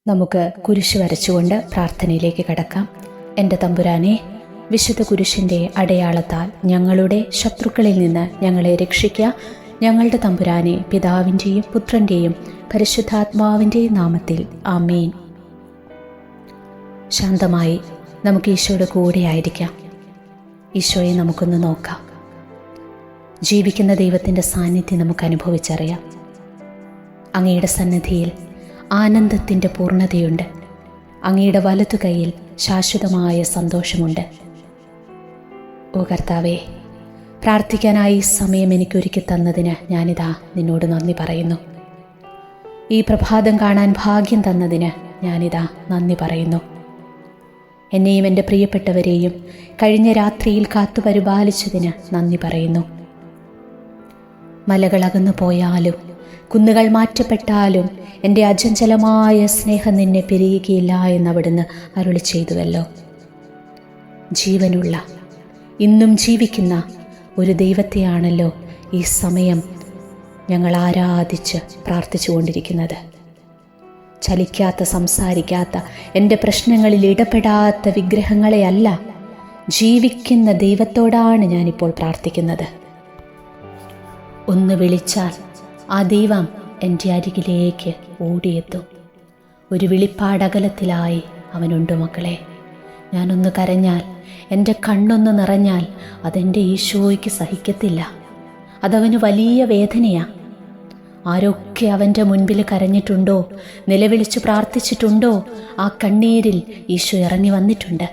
നമുക്ക് കുരിശ് വരച്ചുകൊണ്ട് പ്രാർത്ഥനയിലേക്ക് കടക്കാം. എൻ്റെ തമ്പുരാനെ, വിശുദ്ധ കുരിശിൻ്റെ അടയാളത്താൽ ഞങ്ങളുടെ ശത്രുക്കളിൽ നിന്ന് ഞങ്ങളെ രക്ഷിക്കുക. ഞങ്ങളുടെ തമ്പുരാനെ, പിതാവിൻ്റെയും പുത്രൻ്റെയും പരിശുദ്ധാത്മാവിൻ്റെയും നാമത്തിൽ ആമേൻ. ശാന്തമായി നമുക്ക് ഈശോയുടെ കൂടെ ആയിരിക്കാം. ഈശോയെ നമുക്കൊന്ന് നോക്കാം. ജീവിക്കുന്ന ദൈവത്തിൻ്റെ സാന്നിധ്യം നമുക്ക് അനുഭവിച്ചറിയാം. അങ്ങയുടെ സന്നിധിയിൽ ആനന്ദത്തിൻ്റെ പൂർണ്ണതയുണ്ട്. അങ്ങയുടെ വലതു കൈയിൽ ശാശ്വതമായ സന്തോഷമുണ്ട്. ഓ കർത്താവേ, പ്രാർത്ഥിക്കാനായി സമയം എനിക്കൊരുക്കി തന്നതിന് ഞാനിതാ നിന്നോട് നന്ദി പറയുന്നു. ഈ പ്രഭാതം കാണാൻ ഭാഗ്യം തന്നതിന് ഞാനിതാ നന്ദി പറയുന്നു. എന്നെയും എൻ്റെ പ്രിയപ്പെട്ടവരെയും കഴിഞ്ഞ രാത്രിയിൽ കാത്തു പരിപാലിച്ചതിന് നന്ദി പറയുന്നു. മലകളകന്നു പോയാലും കുന്നുകൾ മാറ്റപ്പെട്ടാലും എൻ്റെ അചഞ്ചലമായ സ്നേഹം നിന്നെ പിരിയുകയില്ല എന്നവിടുന്ന് അരുളി ചെയ്തുവല്ലോ. ജീവനുള്ള, ഇന്നും ജീവിക്കുന്ന ഒരു ദൈവത്തെയാണല്ലോ ഈ സമയം ഞങ്ങൾ ആരാധിച്ച് പ്രാർത്ഥിച്ചുകൊണ്ടിരിക്കുന്നത്. ചലിക്കാത്ത, സംസാരിക്കാത്ത, എൻ്റെ പ്രശ്നങ്ങളിൽ ഇടപെടാത്ത വിഗ്രഹങ്ങളെയല്ല, ജീവിക്കുന്ന ദൈവത്തോടാണ് ഞാനിപ്പോൾ പ്രാർത്ഥിക്കുന്നത്. ഒന്ന് വിളിച്ചാൽ ആ ദൈവം എൻ്റെ അരികിലേക്ക് ഓടിയെത്തും. ഒരു വിളിപ്പാടകലത്തിലായി അവനുണ്ട് മക്കളെ. ഞാനൊന്ന് കരഞ്ഞാൽ, എൻ്റെ കണ്ണൊന്ന് നിറഞ്ഞാൽ അതെൻ്റെ ഈശോയ്ക്ക് സഹിക്കത്തില്ല. അതവന് വലിയ വേദനയാണ്. ആരൊക്കെ അവൻ്റെ മുൻപിൽ കരഞ്ഞിട്ടുണ്ടോ, നിലവിളിച്ച് പ്രാർത്ഥിച്ചിട്ടുണ്ടോ, ആ കണ്ണീരിൽ ഈശോ ഇറങ്ങി വന്നിട്ടുണ്ട്.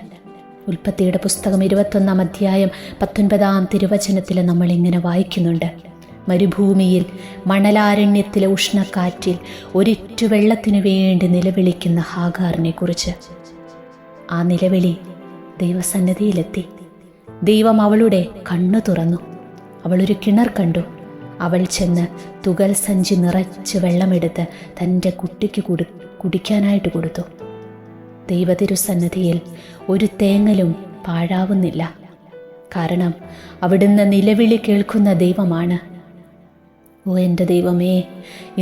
ഉൽപ്പത്തിയുടെ പുസ്തകം 21-ാം അധ്യായം 19-ാം തിരുവചനത്തിൽ നമ്മൾ ഇങ്ങനെ വായിക്കുന്നുണ്ട്: മരുഭൂമിയിൽ മണലാരണ്യത്തിലെ ഉഷ്ണക്കാറ്റിൽ ഒരിറ്റു വെള്ളത്തിനു വേണ്ടി നിലവിളിക്കുന്ന ഹാഗാറിനെ കുറിച്ച്. ആ നിലവിളി ദൈവസന്നിധിയിലെത്തി. ദൈവം അവളുടെ കണ്ണു തുറന്നു. അവളൊരു കിണർ കണ്ടു. അവൾ ചെന്ന് തുകൽ സഞ്ചി നിറച്ച് വെള്ളമെടുത്ത് തൻ്റെ കുട്ടിക്ക് കുടിക്കാനായിട്ട് കൊടുത്തു. ദൈവതിരുസന്നിധിയിൽ ഒരു തേങ്ങലും പാഴാവുന്നില്ല. കാരണം അവിടുന്ന് നിലവിളി കേൾക്കുന്ന ദൈവമാണ്. ഓ എൻ്റെ ദൈവമേ,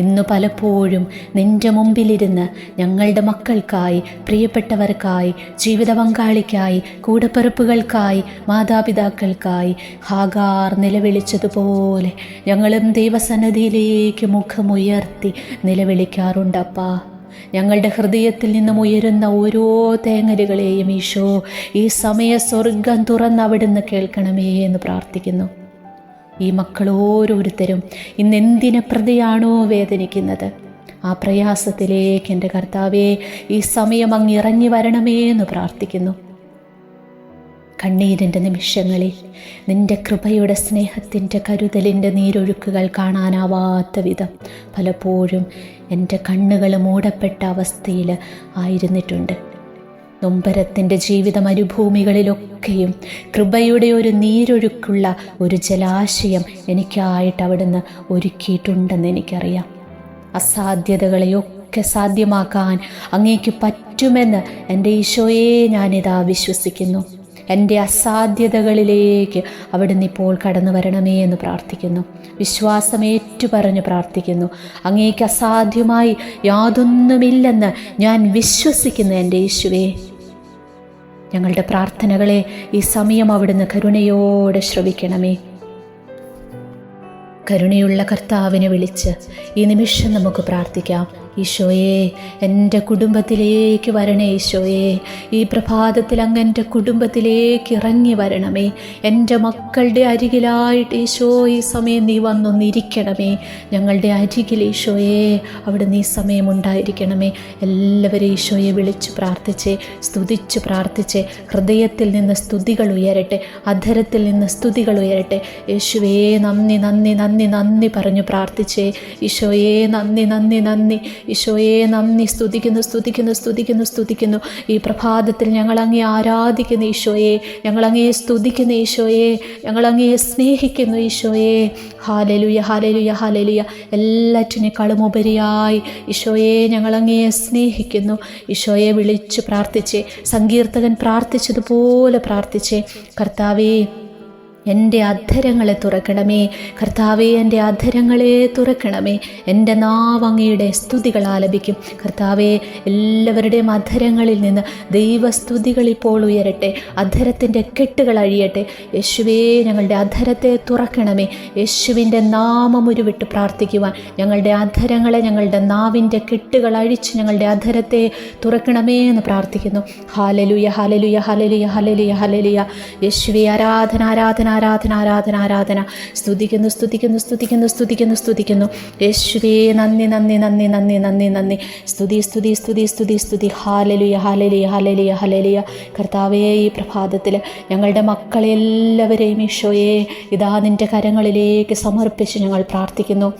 ഇന്ന് പലപ്പോഴും നിൻ്റെ മുമ്പിലിരുന്ന് ഞങ്ങളുടെ മക്കൾക്കായി, പ്രിയപ്പെട്ടവർക്കായി, ജീവിത പങ്കാളിക്കായി, കൂടപ്പിറപ്പുകൾക്കായി, മാതാപിതാക്കൾക്കായി ഹാഗാർ നിലവിളിച്ചതുപോലെ ഞങ്ങളും ദൈവസന്നിധിയിലേക്ക് മുഖമുയർത്തി നിലവിളിക്കാറുണ്ടപ്പാ. ഞങ്ങളുടെ ഹൃദയത്തിൽ നിന്നും ഉയരുന്ന ഓരോ തേങ്ങലുകളെയും ഈശോ ഈ സമയ സ്വർഗം തുറന്ന് അവിടുന്ന് കേൾക്കണമേ എന്ന് പ്രാർത്ഥിക്കുന്നു. ഈ മക്കൾ ഓരോരുത്തരും ഇന്നെന്തിനെ പ്രതിയാണോ വേദനിക്കുന്നത്, ആ പ്രയാസത്തിലേക്ക് എൻ്റെ കർത്താവേ ഈ സമയം അങ്ങ് ഇറങ്ങി വരണമേ എന്ന് പ്രാർത്ഥിക്കുന്നു. കണ്ണീരിൻ്റെ നിമിഷങ്ങളിൽ നിൻ്റെ കൃപയുടെ, സ്നേഹത്തിൻ്റെ, കരുതലിൻ്റെ നീരൊഴുക്കുകൾ കാണാനാവാത്ത വിധം പലപ്പോഴും എൻ്റെ കണ്ണുകൾ മൂടപ്പെട്ട അവസ്ഥയിൽ ആയിരുന്നിട്ടുണ്ട്. നൊമ്പരത്തിൻ്റെ ജീവിത മരുഭൂമികളിലൊക്കെയും കൃപയുടെ ഒരു നീരൊഴുക്കുള്ള ഒരു ജലാശയം എനിക്കായിട്ട് അവിടുന്ന് ഒരുക്കിയിട്ടുണ്ടെന്ന് എനിക്കറിയാം. അസാധ്യതകളെയൊക്കെ സാധ്യമാക്കാൻ അങ്ങേക്ക് പറ്റുമെന്ന് എൻ്റെ ഈശോയെ ഞാനിതാ വിശ്വസിക്കുന്നു. എൻ്റെ അസാധ്യതകളിലേക്ക് അവിടുന്ന് ഇപ്പോൾ കടന്നു വരണമേ എന്ന് പ്രാർത്ഥിക്കുന്നു. വിശ്വാസമേറ്റു പറഞ്ഞ് പ്രാർത്ഥിക്കുന്നു. അങ്ങേക്ക് അസാധ്യമായി യാതൊന്നുമില്ലെന്ന് ഞാൻ വിശ്വസിക്കുന്നു എൻ്റെ യേശുവേ. ഞങ്ങളുടെ പ്രാർത്ഥനകളെ ഈ സമയം അവിടുന്ന് കരുണയോടെ ശ്രവിക്കണമേ. കരുണയുള്ള കർത്താവിനെ വിളിച്ച് ഈ നിമിഷം നമുക്ക് പ്രാർത്ഥിക്കാം. ഈശോയെ, എൻ്റെ കുടുംബത്തിലേക്ക് വരണേ. ഈശോയെ, ഈ പ്രഭാതത്തിൽ അങ്ങ് എൻ്റെ കുടുംബത്തിലേക്ക് ഇറങ്ങി വരണമേ. എൻ്റെ മക്കളുടെ അരികിലായിട്ട് ഈശോ ഈ സമയം നീ വന്നൊന്നിരിക്കണമേ. ഞങ്ങളുടെ അരികിൽ ഈശോയെ അവിടുന്ന് ഈ സമയം ഉണ്ടായിരിക്കണമേ. എല്ലാവരും ഈശോയെ വിളിച്ച് പ്രാർത്ഥിച്ചേ, സ്തുതിച്ച് പ്രാർത്ഥിച്ചേ. ഹൃദയത്തിൽ നിന്ന് സ്തുതികൾ ഉയരട്ടെ, അധരത്തിൽ നിന്ന് സ്തുതികൾ ഉയരട്ടെ. യേശുവേ നന്ദി, നന്ദി, നന്ദി, നന്ദി പറഞ്ഞു പ്രാർത്ഥിച്ചേ. ഈശോയെ നന്ദി, നന്ദി, നന്ദി. ഈശോയെ നന്ദി. സ്തുതിക്കുന്നു, സ്തുതിക്കുന്നു, സ്തുതിക്കുന്നു, സ്തുതിക്കുന്നു. ഈ പ്രഭാതത്തിൽ ഞങ്ങളങ്ങേ ആരാധിക്കുന്നു ഈശോയെ. ഞങ്ങളങ്ങേ സ്തുതിക്കുന്നു ഈശോയെ. ഞങ്ങളങ്ങേ സ്നേഹിക്കുന്നു ഈശോയെ. Hallelujah, hallelujah, hallelujah. എല്ലാറ്റിനേക്കാളും ഉപരിയായി ഈശോയെ ഞങ്ങളങ്ങേ സ്നേഹിക്കുന്നു. ഈശോയെ വിളിച്ച് പ്രാർത്ഥിച്ചേ. സങ്കീർത്തകൻ പ്രാർത്ഥിച്ചതുപോലെ പ്രാർത്ഥിച്ചേ. കർത്താവേ, എൻ്റെ അധരങ്ങളെ തുറക്കണമേ കർത്താവേ, എൻ്റെ അധരങ്ങളെ തുറക്കണമേ. എൻ്റെ നാവ് അങ്ങയുടെ സ്തുതികൾ ആലപിക്കും. കർത്താവേ, എല്ലാവരുടെയും അധരങ്ങളിൽ നിന്ന് ദൈവസ്തുതികൾ ഇപ്പോൾ ഉയരട്ടെ. അധരത്തിൻ്റെ കെട്ടുകൾ അഴിയട്ടെ. യേശുവേ, ഞങ്ങളുടെ അധരത്തെ തുറക്കണമേ. യേശുവിൻ്റെ നാമം ഉരുവിട്ട് പ്രാർത്ഥിക്കുവാൻ ഞങ്ങളുടെ അധരങ്ങളെ, ഞങ്ങളുടെ നാവിൻ്റെ കെട്ടുകൾ അഴിച്ച് ഞങ്ങളുടെ അധരത്തെ തുറക്കണമേ എന്ന് പ്രാർത്ഥിക്കുന്നു. Hallelujah, hallelujah, hallelujah, hallelujah, hallelujah. യേശുവേ, ആരാധന, ആരാധന, ആരാധന, ആരാധന, ആരാധന. സ്തുതിക്കുന്നു, സ്തുതിക്കുന്നു, സ്തുതിക്കുന്നു, സ്തുതിക്കുന്നു, സ്തുതിക്കുന്നു. യേശുവേ, നന്ദി, നന്ദി, നന്ദി, നന്ദി, നന്ദി, നന്ദി. സ്തുതി, സ്തുതി, സ്തുതി, സ്തുതി, സ്തുതി. Hallelujah, hallelujah, hallelujah, hallelujah. കർത്താവേ, ഈ പ്രഭാതത്തിൽ ഞങ്ങളുടെ മക്കളെ എല്ലാവരെയും ഈശോയെ ഇതാ നിൻ്റെ കരങ്ങളിലേക്ക് സമർപ്പിച്ച് ഞങ്ങൾ പ്രാർത്ഥിക്കുന്നു.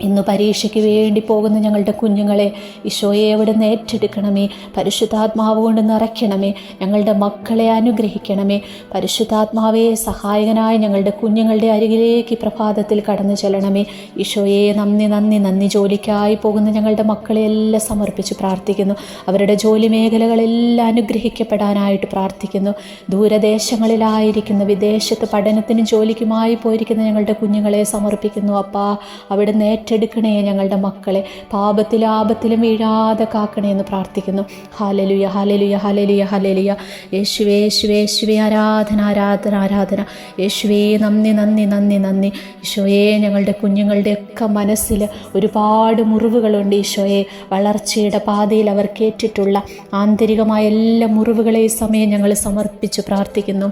ഇന്ന് പരീക്ഷയ്ക്ക് വേണ്ടി പോകുന്ന ഞങ്ങളുടെ കുഞ്ഞുങ്ങളെ ഈശോയെ അവിടുന്ന് ഏറ്റെടുക്കണമേ. പരിശുദ്ധാത്മാവ് കൊണ്ട് നിറയ്ക്കണമേ. ഞങ്ങളുടെ മക്കളെ അനുഗ്രഹിക്കണമേ. പരിശുദ്ധാത്മാവെ, സഹായകനായ ഞങ്ങളുടെ കുഞ്ഞുങ്ങളുടെ അരികിലേക്ക് പ്രഭാതത്തിൽ കടന്നു ചെല്ലണമേ. ഈശോയെ, നന്ദി, നന്ദി, നന്ദി. ജോലിക്കായി പോകുന്ന ഞങ്ങളുടെ മക്കളെ എല്ലാം സമർപ്പിച്ച് പ്രാർത്ഥിക്കുന്നു. അവരുടെ ജോലി മേഖലകളെല്ലാം അനുഗ്രഹിക്കപ്പെടാനായിട്ട് പ്രാർത്ഥിക്കുന്നു. ദൂരദേശങ്ങളിലായിരിക്കുന്ന, വിദേശത്ത് പഠനത്തിനും ജോലിക്കുമായി പോയിരിക്കുന്ന ഞങ്ങളുടെ കുഞ്ഞുങ്ങളെ സമർപ്പിക്കുന്നു. അപ്പാ, അവിടുന്ന് ഏറ്റെടുക്കണേ. ഞങ്ങളുടെ മക്കളെ പാപത്തിലും ആപത്തിലും വീഴാതെ കാക്കണേ എന്ന് പ്രാർത്ഥിക്കുന്നു. Hallelujah, hallelujah, hallelujah, hallelujah. യേശുവേ, യേശുവേ, യേശുവേ, ആരാധന, ആരാധന, ആരാധന. യേശുവേ, നന്ദി, നന്ദി, നന്ദി, നന്ദി. ഈശോയെ, ഞങ്ങളുടെ കുഞ്ഞുങ്ങളുടെയൊക്കെ മനസ്സിൽ ഒരുപാട് മുറിവുകളുണ്ട്. ഈശോയെ, വളർച്ചയുടെ പാതയിൽ അവർ കേട്ടിട്ടുള്ള ആന്തരികമായ എല്ലാ മുറിവുകളെ ഈ സമയം ഞങ്ങൾ സമർപ്പിച്ച് പ്രാർത്ഥിക്കുന്നു.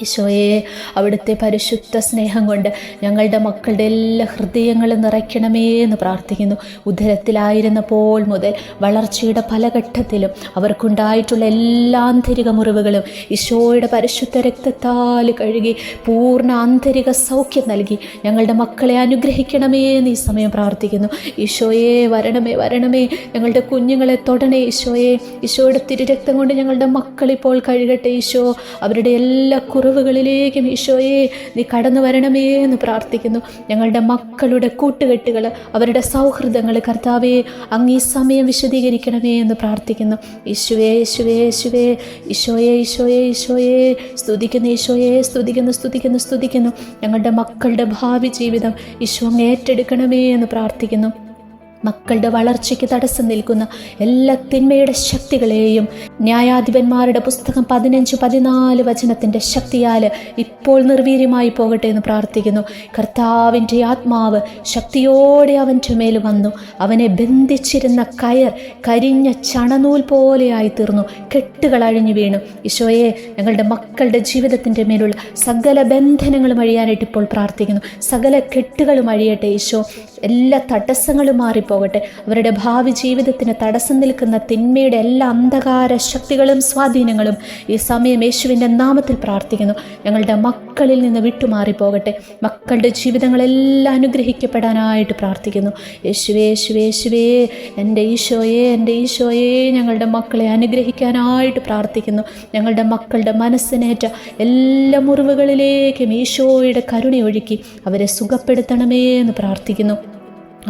ഈശോയെ, അവിടുത്തെ പരിശുദ്ധ സ്നേഹം കൊണ്ട് ഞങ്ങളുടെ മക്കളുടെ എല്ലാ ഹൃദയങ്ങളും നിറയ്ക്കണമേ എന്ന് പ്രാർത്ഥിക്കുന്നു. ഉദരത്തിലായിരുന്നപ്പോൾ മുതൽ വളർച്ചയുടെ പല ഘട്ടത്തിലും അവർക്കുണ്ടായിട്ടുള്ള എല്ലാ ആന്തരിക മുറിവുകളും ഈശോയുടെ പരിശുദ്ധ രക്തത്താൽ കഴുകി പൂർണ്ണ ആന്തരിക സൗഖ്യം നൽകി ഞങ്ങളുടെ മക്കളെ അനുഗ്രഹിക്കണമേ എന്ന് ഈ സമയം പ്രാർത്ഥിക്കുന്നു. ഈശോയെ, വരണമേ, വരണമേ. ഞങ്ങളുടെ കുഞ്ഞുങ്ങളെ തൊടണേ ഈശോയെ. ഈശോയുടെ തിരുരക്തം കൊണ്ട് ഞങ്ങളുടെ മക്കളിപ്പോൾ കഴുകട്ടെ. ഈശോ, അവരുടെ എല്ലാ കുറവുകളിലേക്കും ഈശോയെ നീ കടന്നു വരണമേ എന്ന് പ്രാർത്ഥിക്കുന്നു. ഞങ്ങളുടെ മക്കളുടെ കൂട്ടുകെട്ടുകൾ, അവരുടെ സൗഹൃദങ്ങൾ കർത്താവേ, അങ്ങ് ഈ സമയം വിശദീകരിക്കണമേ എന്ന് പ്രാർത്ഥിക്കുന്നു. ഈശോയെ, യേശുവേ, യേശുവേ, ഈശോയെ, ഈശോയെ, ഈശോയെ. സ്തുതിക്കുന്നു ഈശോയെ, സ്തുതിക്കുന്നു, സ്തുതിക്കുന്നു, സ്തുതിക്കുന്നു. ഞങ്ങളുടെ മക്കളുടെ ഭാവി ജീവിതം ഈശോ അങ്ങ് ഏറ്റെടുക്കണമേ എന്ന് പ്രാർത്ഥിക്കുന്നു. മക്കളുടെ വളർച്ചയ്ക്ക് തടസ്സം നിൽക്കുന്ന എല്ലാ തിന്മയുടെ ശക്തികളെയും ന്യായാധിപന്മാരുടെ പുസ്തകം 15-14 വചനത്തിൻ്റെ ശക്തിയാൽ ഇപ്പോൾ നിർവീര്യമായി പോകട്ടെ എന്ന് പ്രാർത്ഥിക്കുന്നു. കർത്താവിൻ്റെ ആത്മാവ് ശക്തിയോടെ അവൻ്റെ മേൽ വന്നു. അവനെ ബന്ധിച്ചിരുന്ന കയർ കരിഞ്ഞ ചണനൂൽ പോലെയായി തീർന്നു. കെട്ടുകൾ അഴിഞ്ഞു വീണു. ഈശോയെ, ഞങ്ങളുടെ മക്കളുടെ ജീവിതത്തിൻ്റെ മേലുള്ള സകല ബന്ധനങ്ങളും അഴിയാനായിട്ട് ഇപ്പോൾ പ്രാർത്ഥിക്കുന്നു. സകല കെട്ടുകളും അഴിയട്ടെ ഈശോ. എല്ലാ തടസ്സങ്ങളും മാറിപ്പോകട്ടെ. അവരുടെ ഭാവി ജീവിതത്തിന് തടസ്സം നിൽക്കുന്ന തിന്മയുടെ എല്ലാ അന്ധകാര ശക്തികളും സ്വാധീനങ്ങളും ഈ സമയം യേശുവിൻ്റെ നാമത്തിൽ പ്രാർത്ഥിക്കുന്നു. ഞങ്ങളുടെ മക്കളിൽ നിന്ന് വിട്ടുമാറിപ്പോകട്ടെ. മക്കളുടെ ജീവിതങ്ങളെല്ലാം അനുഗ്രഹിക്കപ്പെടാനായിട്ട് പ്രാർത്ഥിക്കുന്നു. യേശുവേ, യേശുവേ, യേശുവേ, എൻ്റെ ഈശോയെ, എൻ്റെ ഈശോയെ, ഞങ്ങളുടെ മക്കളെ അനുഗ്രഹിക്കാനായിട്ട് പ്രാർത്ഥിക്കുന്നു. ഞങ്ങളുടെ മക്കളുടെ മനസ്സിനേറ്റ എല്ലാ മുറിവുകളിലേക്കും ഈശോയുടെ കരുണയൊഴുക്കി അവരെ സുഖപ്പെടുത്തണമേ എന്ന് പ്രാർത്ഥിക്കുന്നു.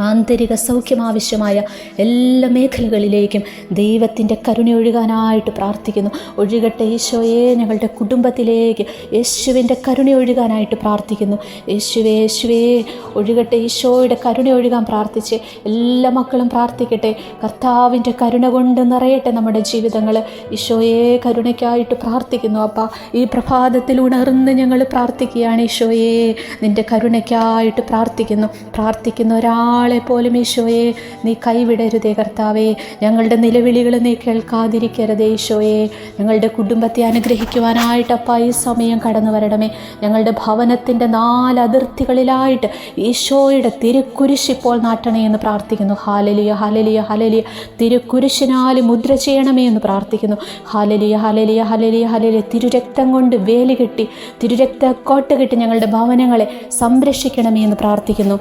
ആന്തരിക സൗഖ്യം ആവശ്യമായ എല്ലാ മേഖലകളിലേക്കും ദൈവത്തിൻ്റെ കരുണ ഒഴുകാനായിട്ട് പ്രാർത്ഥിക്കുന്നു. ഒഴുകട്ടെ ഈശോയെ. ഞങ്ങളുടെ കുടുംബത്തിലേക്ക് യേശുവിൻ്റെ കരുണ ഒഴുകാനായിട്ട് പ്രാർത്ഥിക്കുന്നു. യേശുവേ, യേശുവേ, ഒഴുകട്ടെ ഈശോയുടെ കരുണ ഒഴുകാൻ പ്രാർത്ഥിച്ച് എല്ലാ മക്കളും പ്രാർത്ഥിക്കട്ടെ. കർത്താവിൻ്റെ കരുണ കൊണ്ട് നിറയട്ടെ നമ്മുടെ ജീവിതങ്ങൾ. ഈശോയെ, കരുണയ്ക്കായിട്ട് പ്രാർത്ഥിക്കുന്നു. അപ്പാ, ഈ പ്രഭാതത്തിൽ ഉണർന്ന് ഞങ്ങൾ പ്രാർത്ഥിക്കുകയാണ്. ഈശോയെ, നിൻ്റെ കരുണയ്ക്കായിട്ട് പ്രാർത്ഥിക്കുന്ന ഒരാളെ പോലും ഈശോയെ നീ കൈവിടരുതേ കർത്താവേ. ഞങ്ങളുടെ നിലവിളികൾ നീ കേൾക്കാതിരിക്കരുതേ ഈശോയെ. ഞങ്ങളുടെ കുടുംബത്തെ അനുഗ്രഹിക്കുവാനായിട്ട് അപ്പാ ഈ സമയം കടന്നു വരണമേ. ഞങ്ങളുടെ ഭവനത്തിൻ്റെ 4 അതിർത്തികളിലായിട്ട് ഈശോയുടെ തിരുക്കുരിശിപ്പോൾ നാട്ടണേ എന്ന് പ്രാർത്ഥിക്കുന്നു. Hallelujah, hallelujah, hallelujah. തിരുക്കുരിശിനാൽ മുദ്ര ചെയ്യണമേ എന്ന് പ്രാർത്ഥിക്കുന്നു. Hallelujah, hallelujah, hallelujah, hallelujah. തിരുരക്തം കൊണ്ട് വേലി കെട്ടി, തിരുരക്ത കോട്ട കെട്ടി ഞങ്ങളുടെ ഭവനങ്ങളെ സംരക്ഷിക്കണമേ എന്ന് പ്രാർത്ഥിക്കുന്നു.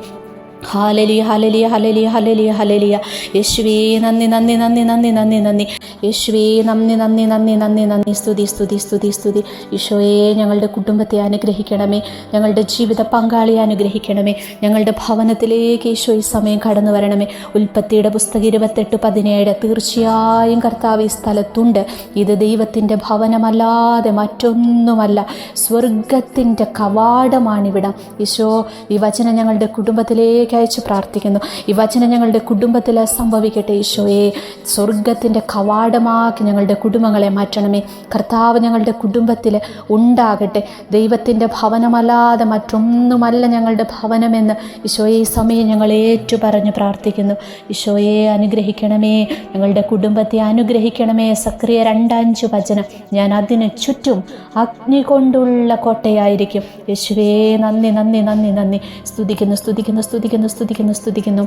Hallelujah hallelujah hallelujah hallelujah hallelujah. യേശുവേ നന്ദി നന്ദി നന്ദി നന്ദി നന്ദി നന്ദി. യേശുവേ നന്ദി നന്ദി നന്ദി നന്ദി നന്ദി. സ്തുതി സ്തുതി സ്തുതി സ്തുതി. ഈശോയെ ഞങ്ങളുടെ കുടുംബത്തെ അനുഗ്രഹിക്കണമേ, ഞങ്ങളുടെ ജീവിത പങ്കാളിയെ അനുഗ്രഹിക്കണമേ, ഞങ്ങളുടെ ഭവനത്തിലേക്ക് ഈശോ ഈ സമയം കടന്നു വരണമേ. ഉൽപ്പത്തിയുടെ പുസ്തകം 28:17. തീർച്ചയായും കർത്താവ് ഈ സ്ഥലത്തുണ്ട്. ഇത് ദൈവത്തിൻ്റെ ഭവനമല്ലാതെ മറ്റൊന്നുമല്ല, സ്വർഗത്തിൻ്റെ കവാടമാണിവിടം. ഈശോ ഈ വചനം ഞങ്ങളുടെ കുടുംബത്തിലേക്ക് അയച്ച് പ്രാർത്ഥിക്കുന്നു. ഈ വചനം ഞങ്ങളുടെ കുടുംബത്തിൽ സംഭവിക്കട്ടെ. ഈശോയെ സ്വർഗത്തിൻ്റെ കവാടമാക്കി ഞങ്ങളുടെ കുടുംബങ്ങളെ മാറ്റണമേ. കർത്താവ് ഞങ്ങളുടെ കുടുംബത്തിൽ ഉണ്ടാകട്ടെ. ദൈവത്തിൻ്റെ ഭവനമല്ലാതെ മറ്റൊന്നുമല്ല ഞങ്ങളുടെ ഭവനമെന്ന് ഈശോയെ ഈ സമയം ഞങ്ങൾ ഏറ്റുപറഞ്ഞ് പ്രാർത്ഥിക്കുന്നു. ഈശോയെ അനുഗ്രഹിക്കണമേ, ഞങ്ങളുടെ കുടുംബത്തെ അനുഗ്രഹിക്കണമേ. സക്രിയ 2:5 വചനം, ഞാൻ അതിന് ചുറ്റും അഗ്നി കൊണ്ടുള്ള കോട്ടയായിരിക്കും. യേശുവേ നന്ദി നന്ദി നന്ദി നന്ദി. സ്തുതിക്കുന്നു സ്തുതിക്കുന്നു സ്തുതിക്കുന്നു സ്തുതിക്കുന്നു സ്തുതിക്കുന്നു.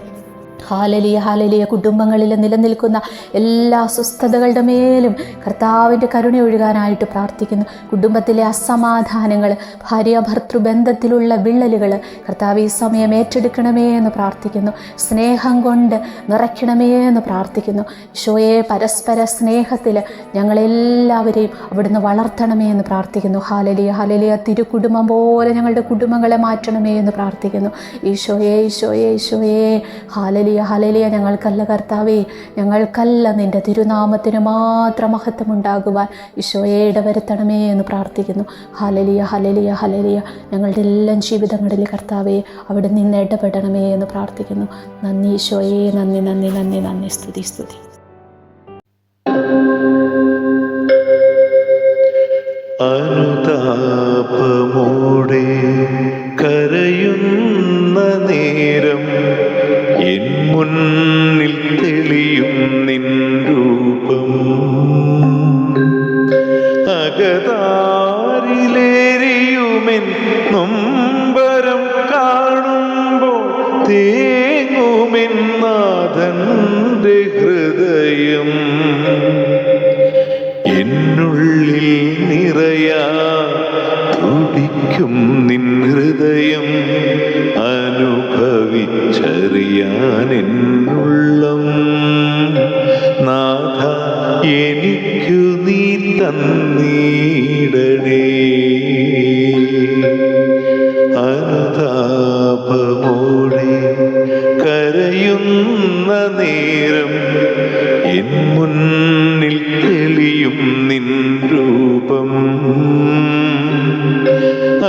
Hallelujah hallelujah. കുടുംബങ്ങളിൽ നിലനിൽക്കുന്ന എല്ലാ അസ്വസ്ഥതകളുടെ മേലും കർത്താവിൻ്റെ കരുണ ഒഴുകാനായിട്ട് പ്രാർത്ഥിക്കുന്നു. കുടുംബത്തിലെ അസമാധാനങ്ങൾ, ഭാര്യ ഭർത്തൃബന്ധത്തിലുള്ള വിള്ളലുകൾ കർത്താവ് ഈ സമയം ഏറ്റെടുക്കണമേ എന്ന് പ്രാർത്ഥിക്കുന്നു. സ്നേഹം കൊണ്ട് നിറയ്ക്കണമേ എന്ന് പ്രാർത്ഥിക്കുന്നു. ഈശോയെ പരസ്പര സ്നേഹത്തിൽ ഞങ്ങളെല്ലാവരെയും അവിടുന്ന് വളർത്തണമേ എന്ന് പ്രാർത്ഥിക്കുന്നു. Hallelujah hallelujah. തിരുക്കുടുംബം പോലെ ഞങ്ങളുടെ കുടുംബങ്ങളെ മാറ്റണമേ എന്ന് പ്രാർത്ഥിക്കുന്നു. ഈശോയെ ഈശോയെ ഈശോയെ. Hallelujah hallelujah. ഞങ്ങൾക്കല്ല കർത്താവേ, ഞങ്ങൾക്കല്ല, നിൻ്റെ തിരുനാമത്തിന് മാത്രം മഹത്വമുണ്ടാകുവാൻ ഈശോയെ ഇടവരുത്തണമേ എന്ന് പ്രാർത്ഥിക്കുന്നു. Hallelujah hallelujah hallelujah. ഞങ്ങളുടെ എല്ലാം ജീവിതങ്ങളിൽ കർത്താവേ അവിടെ നിന്ന് ഇടപെടണമേ എന്ന് പ്രാർത്ഥിക്കുന്നു. നന്ദി ഈശോയെ, നന്ദി നന്ദി നന്ദി നന്ദി. സ്തുതി സ്തുതി. അനുതാപമോടെ കരയുന്ന നേരം എൻ മുന്നിൽ തെളിയും നിൻ രൂപം. അകതാരിലേറിയുമെൻ നൊമ്പരം കാണുമ്പോൾ തേങ്ങുമെൻ നാഥന്റെ ഹൃദയം. എന്നുള്ളിൽ നിറയാ തുടിക്കും നിൻ ഹൃദയം. അനുഭവിച്ചറിയാൻ എന്നുള്ളം. നാഥ എനിക്കു നീ തന്നീടണേ. അനുതാപമോടെ കരയുന്ന നേരം എൻ മുന്നിൽ തെളിയും നിൻ രൂപം.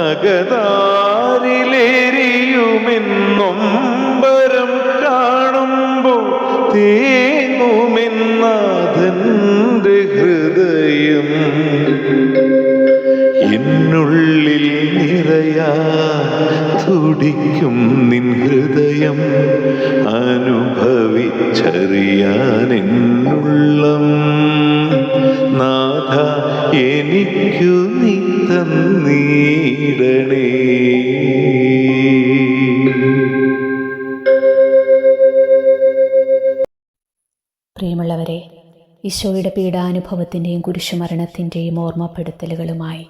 അകതാരിലേറിയുമെൻ നൊമ്പരം കാണുമ്പോൾ തേങ്ങുമെൻ നാഥന്റെ ഹൃദയം. എന്നുള്ളിൽ നിറയാ തുടിക്കും നിൻ ഹൃദയം. അനുഭവിച്ചറിയാൻ എന്നുള്ളം. നാഥ എനിക്കു നീ തന്നീടണേ. പ്രിയമുള്ളവരെ, ഈശോയുടെ പീഡാനുഭവത്തിൻ്റെയും കുരിശുമരണത്തിൻ്റെയും ഓർമ്മപ്പെടുത്തലുകളുമായി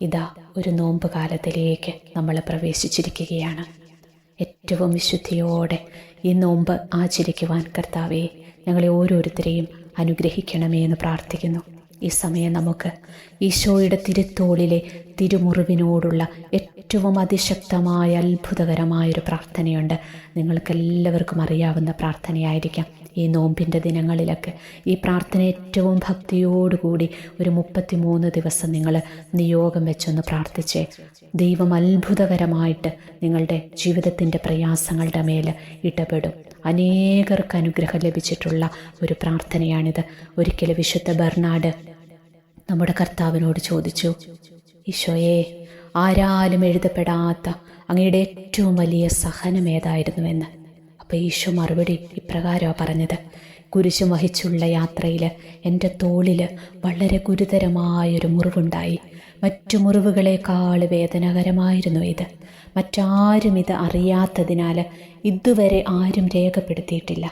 ഇതാ ഒരു നോമ്പ് കാലത്തിലേക്ക് നമ്മൾ പ്രവേശിച്ചിരിക്കുകയാണ്. ഏറ്റവും വിശുദ്ധിയോടെ ഈ നോമ്പ് ആചരിക്കുവാൻ കർത്താവേ ഞങ്ങളെ ഓരോരുത്തരെയും അനുഗ്രഹിക്കണമേ എന്ന് പ്രാർത്ഥിക്കുന്നു. ഈ സമയം നമുക്ക് ഈശോയുടെ തിരുത്തോളിലെ തിരുമുറിവിനോടുള്ള ഏറ്റവും അതിശക്തമായ അത്ഭുതകരമായൊരു പ്രാർത്ഥനയുണ്ട്. നിങ്ങൾക്കെല്ലാവർക്കും അറിയാവുന്ന പ്രാർത്ഥനയായിരിക്കാം. ഈ നോമ്പിൻ്റെ ദിനങ്ങളിലൊക്കെ ഈ പ്രാർത്ഥന ഏറ്റവും ഭക്തിയോടുകൂടി ഒരു 33 ദിവസം നിങ്ങൾ നിയോഗം വെച്ചൊന്ന് പ്രാർത്ഥിച്ചേ. ദൈവം അത്ഭുതകരമായിട്ട് നിങ്ങളുടെ ജീവിതത്തിൻ്റെ പ്രയാസങ്ങളുടെ മേൽ ഇടപെടും. അനേകർക്ക് അനുഗ്രഹം ലഭിച്ചിട്ടുള്ള ഒരു പ്രാർത്ഥനയാണിത്. ഒരിക്കൽ വിശുദ്ധ ബെർണാഡ് നമ്മുടെ കർത്താവിനോട് ചോദിച്ചു, ഈശോയെ, ആരാലും എഴുതപ്പെടാത്ത അങ്ങയുടെ ഏറ്റവും വലിയ സഹനം ഏതായിരുന്നുവെന്ന്. അപ്പോൾ ഈശോ മറുപടി ഇപ്രകാരമാണ് പറഞ്ഞത്, കുരിശും വഹിച്ചുള്ള യാത്രയിൽ എൻ്റെ തോളിൽ വളരെ ഗുരുതരമായൊരു മുറിവുണ്ടായി. മറ്റു മുറിവുകളെക്കാൾ വേദനകരമായിരുന്നു ഇത്. മറ്റാരും ഇത് അറിയാത്തതിനാൽ ഇതുവരെ ആരും രേഖപ്പെടുത്തിയിട്ടില്ല.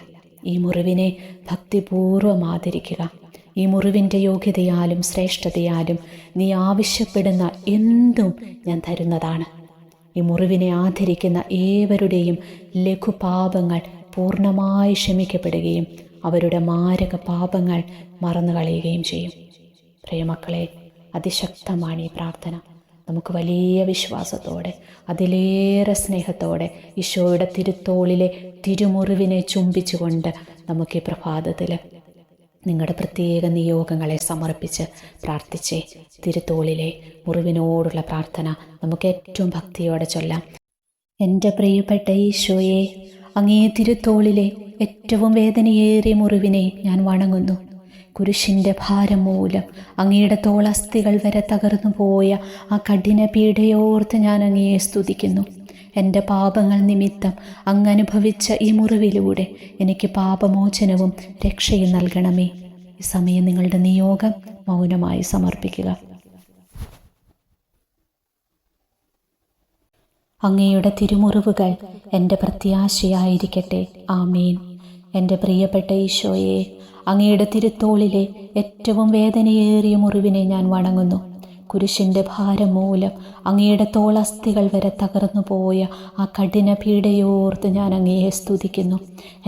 ഈ മുറിവിനെ ഭക്തിപൂർവ്വം ആദരിക്കുക. ഈ മുറിവിൻ്റെ യോഗ്യതയാലും ശ്രേഷ്ഠതയാലും നീ ആവശ്യപ്പെടുന്ന എന്തും ഞാൻ തരുന്നതാണ്. ഈ മുറിവിനെ ആദരിക്കുന്ന ഏവരുടെയും ലഘുപാപങ്ങൾ പൂർണ്ണമായി ക്ഷമിക്കപ്പെടുകയും അവരുടെ മാരക പാപങ്ങൾ മറന്നു കളയുകയും ചെയ്യും. പ്രിയമക്കളെ, അതിശക്തമാണ് ഈ പ്രാർത്ഥന. നമുക്ക് വലിയ വിശ്വാസത്തോടെ, അതിലേറെ സ്നേഹത്തോടെ ഈശോയുടെ തിരുത്തോളിലെ തിരുമുറിവിനെ ചുംബിച്ചുകൊണ്ട് നമുക്ക് ഈ പ്രഭാതത്തിൽ നിങ്ങളുടെ പ്രത്യേക നിയോഗങ്ങളെ സമർപ്പിച്ച് പ്രാർത്ഥിച്ചേ. തിരുത്തോളിലെ മുറിവിനോടുള്ള പ്രാർത്ഥന നമുക്ക് ഏറ്റവും ഭക്തിയോടെ ചൊല്ലാം. എൻ്റെ പ്രിയപ്പെട്ട ഈശോയെ, അങ്ങേ തിരുത്തോളിലെ ഏറ്റവും വേദനയേറിയ മുറിവിനെ ഞാൻ വണങ്ങുന്നു. കുരിശിൻ്റെ ഭാരം മൂലം അങ്ങയുടെ തോളസ്ഥികൾ വരെ തകർന്നു പോയ ആ കഠിന പീഡയോർത്ത് ഞാൻ അങ്ങയെ സ്തുതിക്കുന്നു. എൻ്റെ പാപങ്ങൾ നിമിത്തം അങ്ങ് അനുഭവിച്ച ഈ മുറിവിലൂടെ എനിക്ക് പാപമോചനവും രക്ഷയും നൽകണമേ. ഈ സമയം നിങ്ങളുടെ നിയോഗം മൗനമായി സമർപ്പിക്കുക. അങ്ങയുടെ തിരുമുറിവുകൾ എൻ്റെ പ്രത്യാശയായിരിക്കട്ടെ. ആമേൻ. എൻ്റെ പ്രിയപ്പെട്ട ഈശോയെ, അങ്ങയുടെ തിരുത്തോളിലെ ഏറ്റവും വേദനയേറിയ മുറിവിനെ ഞാൻ വണങ്ങുന്നു. കുരിശിൻ്റെ ഭാരം മൂലം അങ്ങയുടെ തോളസ്ഥികൾ വരെ തകർന്നു പോയ ആ കഠിന പീഡയോർത്ത് ഞാൻ അങ്ങയെ സ്തുതിക്കുന്നു.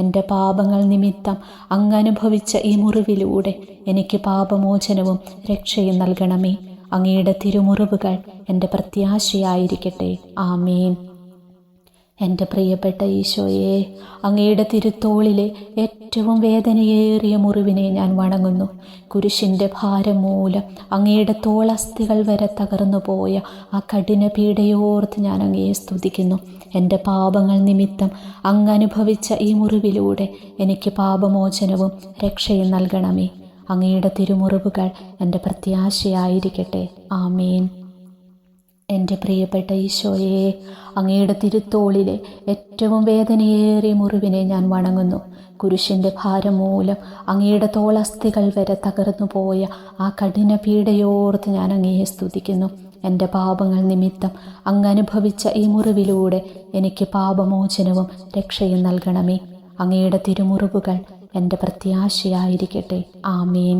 എൻ്റെ പാപങ്ങൾ നിമിത്തം അങ്ങ് അനുഭവിച്ച ഈ മുറിവിലൂടെ എനിക്ക് പാപമോചനവും രക്ഷയും നൽകണമേ. അങ്ങയുടെ തിരുമുറിവുകൾ എൻ്റെ പ്രത്യാശയായിരിക്കട്ടെ. ആമേൻ. എൻ്റെ പ്രിയപ്പെട്ട ഈശോയെ, അങ്ങയുടെ തിരുത്തോളിലെ ഏറ്റവും വേദനയേറിയ മുറിവിനെ ഞാൻ വണങ്ങുന്നു. കുരിശിൻ്റെ ഭാരം മൂലം അങ്ങയുടെ തോളസ്ഥികൾ വരെ തകർന്നു പോയ ആ കഠിന പീഡയോർത്ത് ഞാൻ അങ്ങയെ സ്തുതിക്കുന്നു. എൻ്റെ പാപങ്ങൾ നിമിത്തം അങ്ങ് അനുഭവിച്ച ഈ മുറിവിലൂടെ എനിക്ക് പാപമോചനവും രക്ഷയും നൽകണമേ. അങ്ങയുടെ തിരുമുറിവുകൾ എൻ്റെ പ്രത്യാശയായിരിക്കട്ടെ. ആമേൻ. എൻ്റെ പ്രിയപ്പെട്ട ഈശോയെ, അങ്ങയുടെ തിരുത്തോളിലെ ഏറ്റവും വേദനയേറിയ മുറിവിനെ ഞാൻ വണങ്ങുന്നു. കുരിശിൻ്റെ ഭാരം മൂലം അങ്ങയുടെ തോളസ്ഥികൾ വരെ തകർന്നു പോയ ആ കഠിന പീഡയോർത്ത് ഞാൻ അങ്ങയെ സ്തുതിക്കുന്നു. എൻ്റെ പാപങ്ങൾ നിമിത്തം അങ്ങ് അനുഭവിച്ച ഈ മുറിവിലൂടെ എനിക്ക് പാപമോചനവും രക്ഷയും നൽകണമേ. അങ്ങയുടെ തിരുമുറിവുകൾ എൻ്റെ പ്രത്യാശയായിരിക്കട്ടെ. ആമേൻ.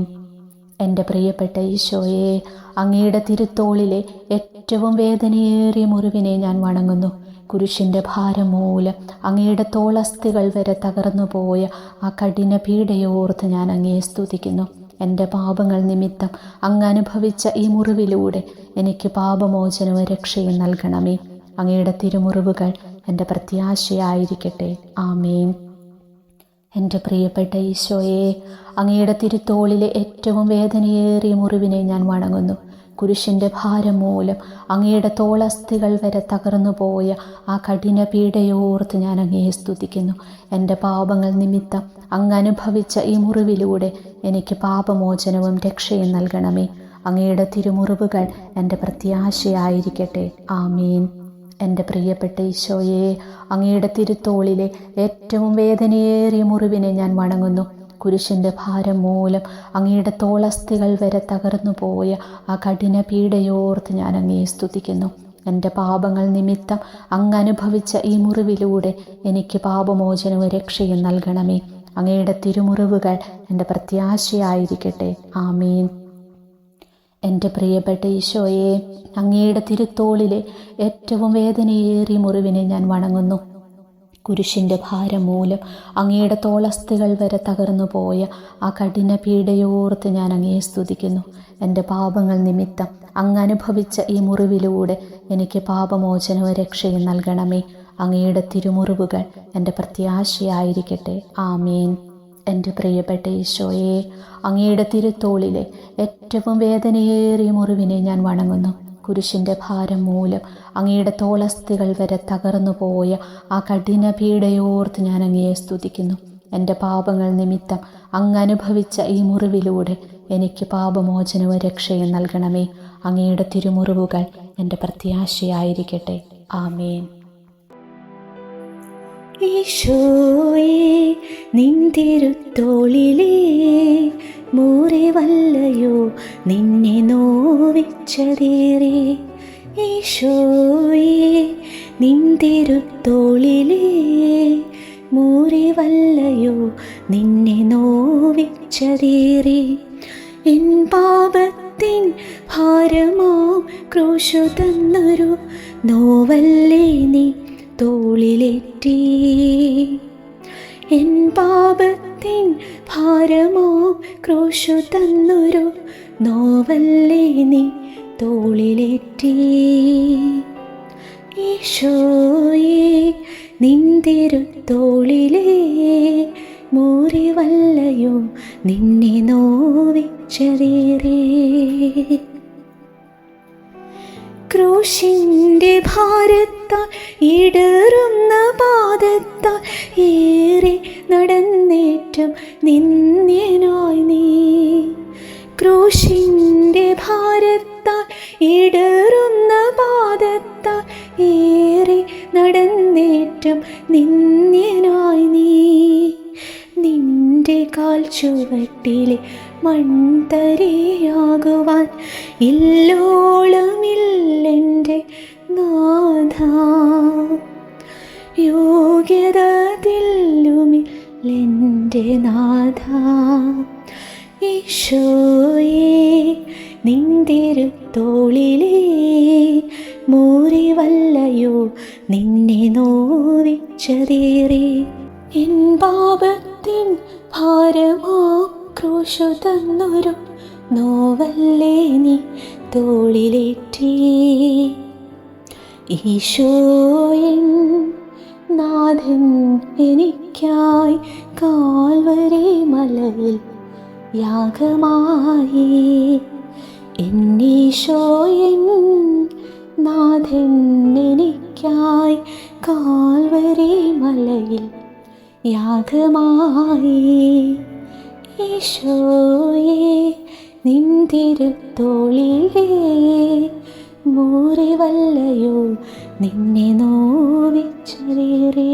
എൻ്റെ പ്രിയപ്പെട്ട ഈശോയെ, അങ്ങയുടെ തിരുത്തോളിലെ ഏറ്റവും വേദനയേറിയ മുറിവിനെ ഞാൻ വണങ്ങുന്നു. കുരിശിൻ്റെ ഭാരം മൂലം അങ്ങയുടെ തോളസ്ഥികൾ വരെ തകർന്നു പോയ ആ കഠിന പീഡയോർത്ത് ഞാൻ അങ്ങയെ സ്തുതിക്കുന്നു. എൻ്റെ പാപങ്ങൾ നിമിത്തം അങ്ങ് അനുഭവിച്ച ഈ മുറിവിലൂടെ എനിക്ക് പാപമോചനവും രക്ഷയും നൽകണമേ. അങ്ങയുടെ തിരുമുറിവുകൾ എൻ്റെ പ്രത്യാശയായിരിക്കട്ടെ. ആമേൻ. എൻ്റെ പ്രിയപ്പെട്ട ഈശോയെ, അങ്ങയുടെ തിരുത്തോളിലെ ഏറ്റവും വേദനയേറിയ മുറിവിനെ ഞാൻ വണങ്ങുന്നു. കുരിശിൻ്റെ ഭാരം മൂലം അങ്ങയുടെ തോളസ്ഥികൾ വരെ തകർന്നു പോയ ആ കഠിന പീഡയോർത്ത് ഞാൻ അങ്ങയെ സ്തുതിക്കുന്നു. എൻ്റെ പാപങ്ങൾ നിമിത്തം അങ്ങ് അനുഭവിച്ച ഈ മുറിവിലൂടെ എനിക്ക് പാപമോചനവും രക്ഷയും നൽകണമേ. അങ്ങയുടെ തിരുമുറിവുകൾ എൻ്റെ പ്രത്യാശയായിരിക്കട്ടെ. ആമേൻ. എൻ്റെ പ്രിയപ്പെട്ട ഈശോയെ, അങ്ങയുടെ തിരുത്തോളിലെ ഏറ്റവും വേദനയേറിയ മുറിവിനെ ഞാൻ വണങ്ങുന്നു. കുരിശിൻ്റെ ഭാരം മൂലം അങ്ങയുടെ തോളസ്ഥികൾ വരെ തകർന്നു പോയ ആ കഠിന പീഡയോർത്ത് ഞാൻ അങ്ങയെ സ്തുതിക്കുന്നു. എൻ്റെ പാപങ്ങൾ നിമിത്തം അങ്ങ് അനുഭവിച്ച ഈ മുറിവിലൂടെ എനിക്ക് പാപമോചനവും രക്ഷയും നൽകണമേ. അങ്ങയുടെ തിരുമുറിവുകൾ എൻ്റെ പ്രത്യാശയായിരിക്കട്ടെ. ആമേൻ. എൻ്റെ പ്രിയപ്പെട്ട ഈശോയെ, അങ്ങയുടെ തിരുത്തോളിലെ ഏറ്റവും വേദനയേറിയ മുറിവിനെ ഞാൻ വണങ്ങുന്നു. കുരിശിൻ്റെ ഭാരം മൂലം അങ്ങയുടെ തോളസ്ഥികൾ വരെ തകർന്നു പോയ ആ കഠിന പീഡയോർത്ത് ഞാൻ അങ്ങയെ സ്തുതിക്കുന്നു. എൻ്റെ പാപങ്ങൾ നിമിത്തം അങ്ങ് അനുഭവിച്ച ഈ മുറിവിലൂടെ എനിക്ക് പാപമോചനവും രക്ഷയും നൽകണമേ. അങ്ങയുടെ തിരുമുറിവുകൾ എൻ്റെ പ്രത്യാശയായിരിക്കട്ടെ. ആമേൻ. എൻ്റെ പ്രിയപ്പെട്ട ഈശോയെ, അങ്ങയുടെ തിരുത്തോളിലെ ഏറ്റവും വേദനയേറിയ മുറിവിനെ ഞാൻ വണങ്ങുന്നു. കുരിശിൻ്റെ ഭാരം മൂലം അങ്ങയുടെ തോളസ്ഥികൾ വരെ തകർന്നു പോയ ആ കഠിന പീഡയോർത്ത് ഞാൻ അങ്ങയെ സ്തുതിക്കുന്നു. എൻ്റെ പാപങ്ങൾ നിമിത്തം അങ്ങ് അനുഭവിച്ച ഈ മുറിവിലൂടെ എനിക്ക് പാപമോചനവും രക്ഷയും നൽകണമേ. അങ്ങയുടെ തിരുമുറിവുകൾ എൻ്റെ പ്രത്യാശയായിരിക്കട്ടെ. ആമേൻ. ഈശോയേ, നിൻ തിരുത്തോളിലേ മുറിവല്ലയോ നിന്നെ നോവിച്ചതേറെ. ഈശോയേ, നിൻ തിരുത്തോളിലേ മുറിവല്ലയോ നിന്നെ നോവിച്ചതേറെ. എൻ പാപത്തിൻ ഭാരമാം ക്രൂശു തന്നൊരു നോവല്ലേ നീ തോളിലേറ്റി. എൻ പാപത്തിൻ ഭാരമോ ക്രൂശു തന്നൊരു നോവല്ലേ നീ തോളിലേറ്റി. ഈശോയേ നിന്തിരുത്തോളിലേ മുറിവല്ലയോ നിന്നെ നോവിച്ചതേറെ. ക്രൂശിൻ്റെ ഭാരത്താൽ ഇടറുന്ന പാദത്താൽ ഏറെ നടന്നേറ്റം നിന്ദ്യനായി നീ. ക്രൂശിൻ്റെ ഭാരത്താൽ ഇടറുന്ന പാദത്താൽ ഏറെ നടന്നേറ്റം നിന്ദ്യനായി നീ. നിന്റെ കാൽ ചുവട്ടിലെ മൺതരിയാകുവാൻ ഇല്ലോളമില്ലെൻ്റെ നാഥ. യോഗ്യതയില്ലുമില്ലെൻ്റെ നാഥ. ഈശോയേ നിന്തിരുത്തോളിലേ മുറിവല്ലയോ നിന്നെ നോവിച്ചതേറെ. എൻ പാപത്തിൻ ഭാരമോ ക്രൂശു തന്നൊരു നോവല്ലേ നീ തോളിലേറ്റി. ഈശോയൻ നാഥൻ എനിക്കായി കാൽവരി മലയിൽ യാഗമായി. എന്നീശോയൻ നാഥൻ എനിക്കായി കാൽവരി മലയിൽ യാഗമായി. ഈശോയേ നിന്തിരുത്തോളിലേ മുറിവല്ലയോ നിന്നെ നോവിച്ചതേറെ.